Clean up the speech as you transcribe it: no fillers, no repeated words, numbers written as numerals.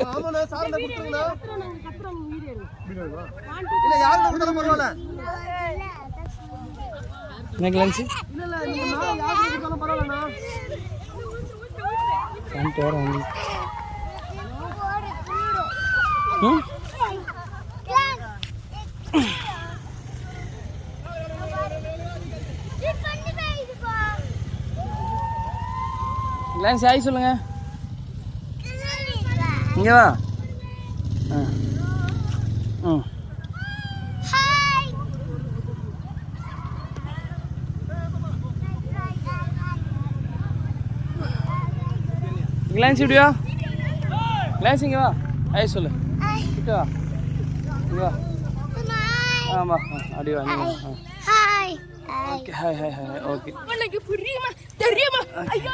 ஆமாண்ணா சாரண்ணா கொடுத்துருங்கண்ணா. இல்லை யாரும் கொடுத்தாலும் பரவாயில்ல. எனக்கு லஞ்ச் இல்லை நீங்கள் யாரும் கொடுத்தாலும் பரவாயில்லண்ணா. கண்டு வர வந்து லஞ்ச் ஆகி சொல்லுங்க. இங்கே வா. கிளான்ஸ் இப்படியா? கிளான்ஸ் இங்கே வா. ஐ சொல்லு. கிட்ட வா. இங்கே வா. ஆமாம் அப்படி வா. Hi. Okay hi hi hi okay. உனக்கு புரியுமா தெரியுமா? ஐயோ